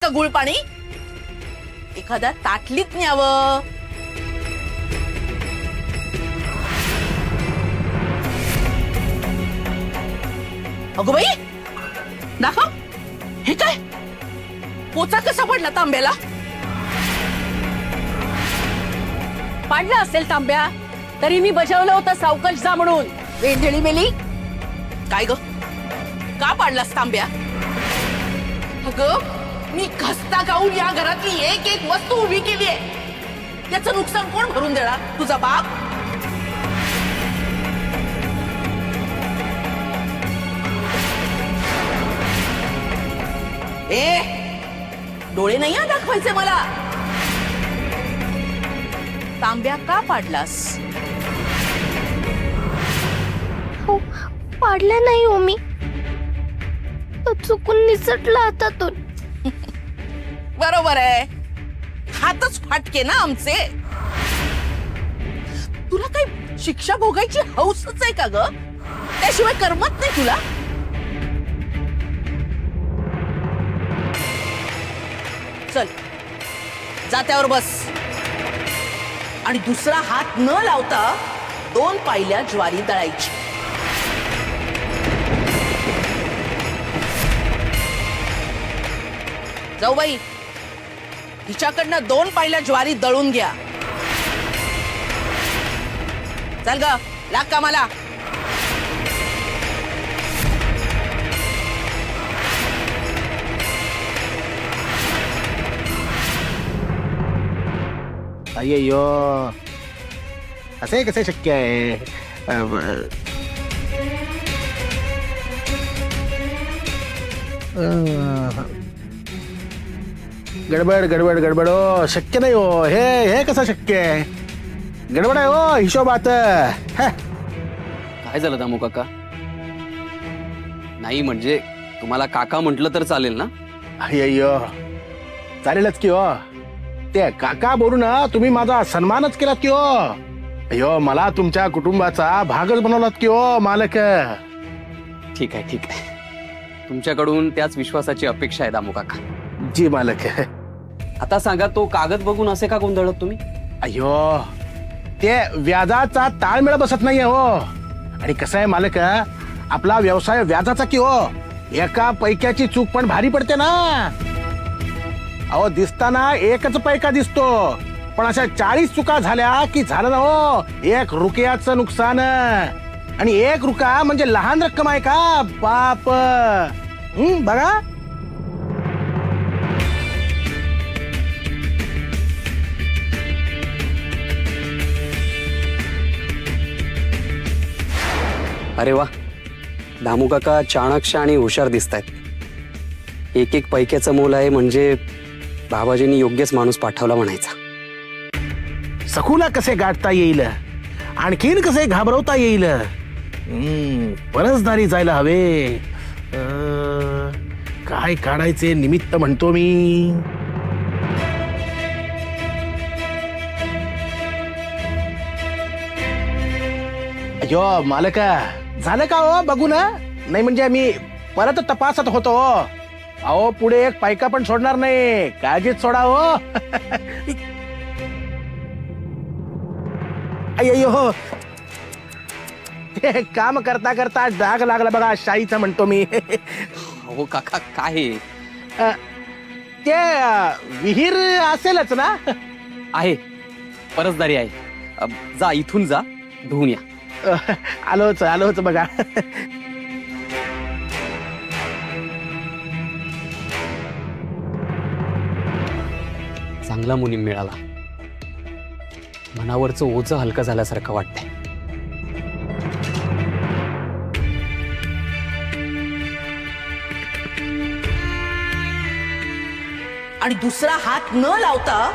गुळ पाणी? एखाद्या ताटलीत न्यावं. अगो बाई, दाखव. हे काय? पोचा कसा पडला तांब्याला? पाडला असेल तांब्या, तरी मी बजावलं होतं सावकाश जा म्हणून. वेंधळी मेली. काय ग, का पाडलास तांब्या? अगं, मी खस्ता गाऊन या घरातली एक एक वस्तू उभी केली आहे. त्याचं नुकसान कोण भरून देणार? तुझा बाप? ए, डोळे नाही दाखवायचे मला. तांब्या का पाडलास? हो, पाडला नाही हो मी, तो चुकून निसटला हातातून. बरोबर आहे, हातच फाटके ना आमचे. तुला काही शिक्षा भोगायची हौसच आहे का ग? त्याशिवाय करमत नाही तुला? चल, जात्यावर बस आणि दुसरा हात न लावता 2 पायल्या ज्वारी दळायची. जाऊ बाई, हिच्याकडनं 2 पायल्या ज्वारी दळून घ्या. चल ग, लाग कामाला. अय्यो, असे कसे शक्य आहे? गडबड गडबड गडबड हो, शक्य नाही हो. हे कसं शक्य आहे? गडबड आहे हो हिशोबात. काय झालं दामू काका? नाही म्हणजे तुम्हाला काका म्हटलं तर चालेल ना? अय्यो, चालेलच की हो. ते काका बोलून तुम्ही माझा सन्मानच केलात की हो. अय्यो, मला तुमच्या कुटुंबाचा भागच बनवलात की हो मालक. ठीक आहे ठीक आहे, तुमच्याकडून त्याच विश्वासाची अपेक्षा आहे दामू काका. जी मालक. आता सांगा, तो कागद बघून असे का गोंधळत तुम्ही? अय्यो, ते व्याजाचा ताळमेळ बसत नाहीये हो. आणि कसं आहे मालक, आपला व्यवसाय व्याजाचा की हो. एका पैक्याची चूक पण भारी पडते ना. अहो, दिसताना एकच पैका दिसतो, पण अशा 40 चुका झाल्या की झालं ना हो 1 रुपयाचं नुकसान. आणि 1 रुपया म्हणजे लहान रक्कम आहे का बाप? बघा. अरे वा, दामू काका चाणक्य आणि हुशार दिसतायत. 1 पैक्याचं मोल आहे म्हणजे बाबाजींनी योग्यच माणूस पाठवला म्हणायचा. सखूला कसे गाठता येईल, आणखीन कसे घाबरवता येईल. परसदारी जायला हवे. काय काढायचे निमित्त म्हणतो मी. अयो मालका, झालं का हो बघू ना? नाही म्हणजे मी परत तपासत होतो. अहो, पुढे 1 पैका पण सोडणार नाही, काळजीत सोडा हो. अय्यो, ते काम करता करता डाग लागला बघा शाईचा म्हणतो मी. हो काका, काय ते विहीर असेलच ना? आहे, परसदारी आहे. जा, इथून जा, धुवून या. आलोच बघा. चांगला मुनीम मिळाला. मनावरचं ओझं हलकं झाल्यासारखं वाटतंय. आणि दुसरा हात न लावता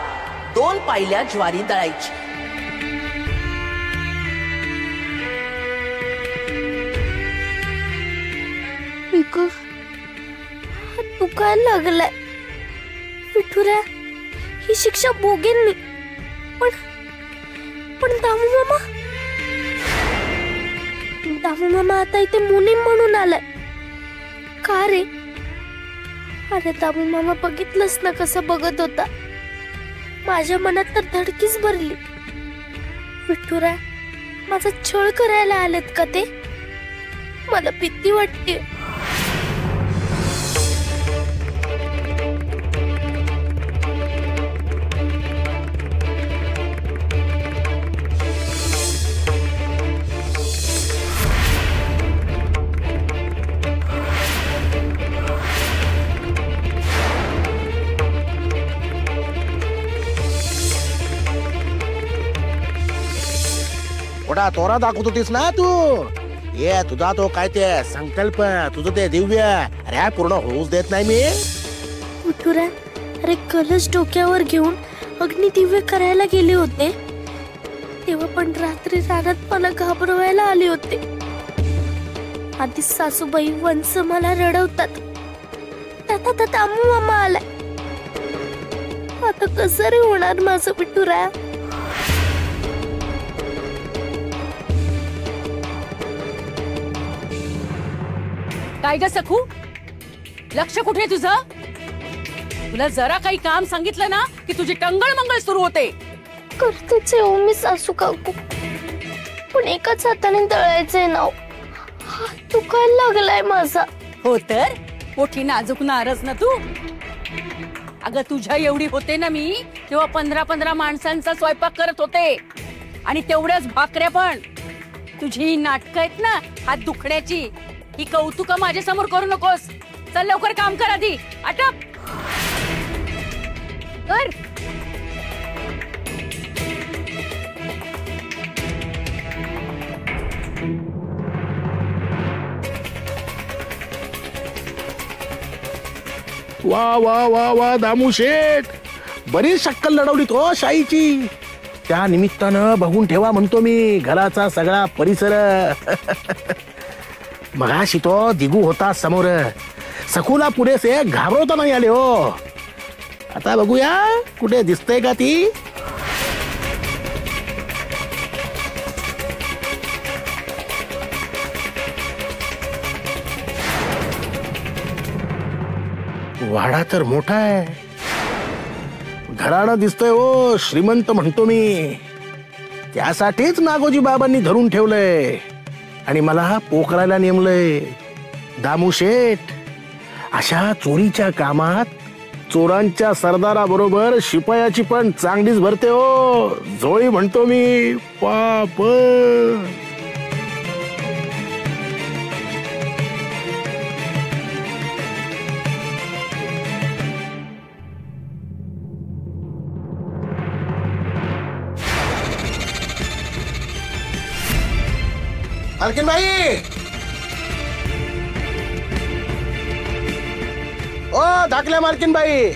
2 पायल्या ज्वारी दळायची. दुखायला लागलाय विठुऱ्या. ही शिक्षा भोगेन मी. पण दामू मामा आता इथे मुनीम म्हणून आलाय. का रे? अरे दामू मामा बघितलंस ना कसं बघत होता. माझ्या मनात तर धडकीच भरली. विठुरा माझा छळ करायला आलेत का ते? मला भीती वाटते. थोडा तोरा दाखवत होतीस ना तू. ये तुझा तो काय ते संकल्प, तुझं ते दिव्य, अरे पूर्ण होऊच देत नाही मी. विठुरा अरे कलश डोक्यावर घेऊन अग्नी दिव्य करायला गेले होते तेव्हा पण रात्री रानात मला घाबरवायला आले होते. आधी सासूबाई वंस मला रडवतात. आता दामू मामा आलाय. आता कसं रे होणार माझं विठुरा? काय ग सखू, लक्ष कुठे तुझं? तुला जरा काही काम सांगितलं ना की तुझी टंगळ मंगळ सुरू होते. करतेच हो मी सासू काकू, पण एकाच हाताने दळायचंय ना. हात दुखायला लागलाय माझा. हो तर मोठी नाजूक नारच ना तू. अगं तुझ्या एवढी होते ना मी तेव्हा 15-15 माणसांचा स्वयंपाक करत होते आणि तेवढ्याच भाकऱ्या पण. तुझी ही नाटकं आहेत ना हात दुखण्याची, ही कौतुक माझ्या समोर करू नकोस. चल लवकर काम कर, आधी आटप कर. वा वा वा वा दामू शेठ, बरीच शक्कल लढवली तो शाईची. त्या निमित्तानं बघून ठेवा म्हणतो मी घराचा सगळा परिसर. मगाशी तो दिगू होता समोर, सखूला पुरेसे घाबरवता नाही आले हो. आता बघूया कुठे दिसतंय का ती. वाडा तर मोठा आहे, घराणं दिसतंय हो श्रीमंत म्हणतो मी. त्यासाठीच नागोजी बाबांनी धरून ठेवलंय आणि मला पोखरायला नेमलंय. दामू शेठ, अशा चोरीच्या कामात चोरांच्या सरदाराबरोबर शिपायाची पण चांगलीच भरते हो झोळी म्हणतो मी. पाप मालकीन बाई, ओ धाकल्या मालकीन बाई,